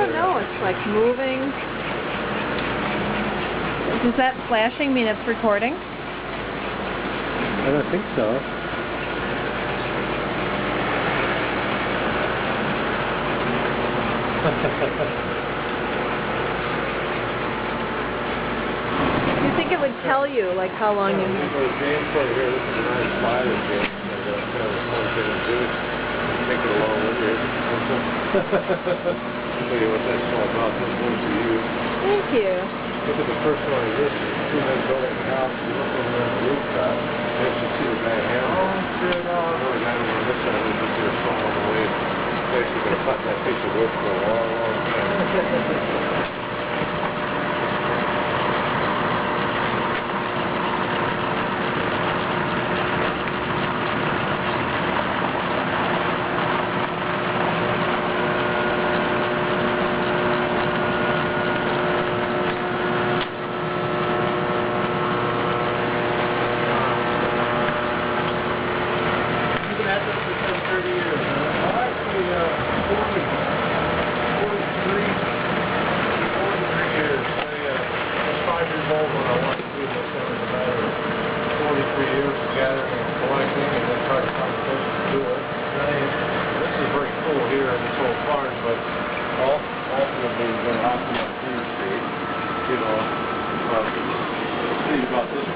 don't know. It's like moving. Does that flashing mean it's recording? I don't think so. You think it would tell you, like, how long you have? James right here. This is a nice slider, James. Take it along with you. Show you what that's all about. This one's to you. Thank you. Look at the first one of this. Two men building a house. You look over on the rooftop. You actually see the guy handle it. Another guy over on this side was just there somewhere on the way. He's actually been cutting that piece of wood for a long, long time. When I wanted to do this, it was a matter of 43 years of gathering and collecting and then trying to find a place to do it. This is very cool here in this old farm, but ultimately we're going to optimize Cedar Street. You know, see about this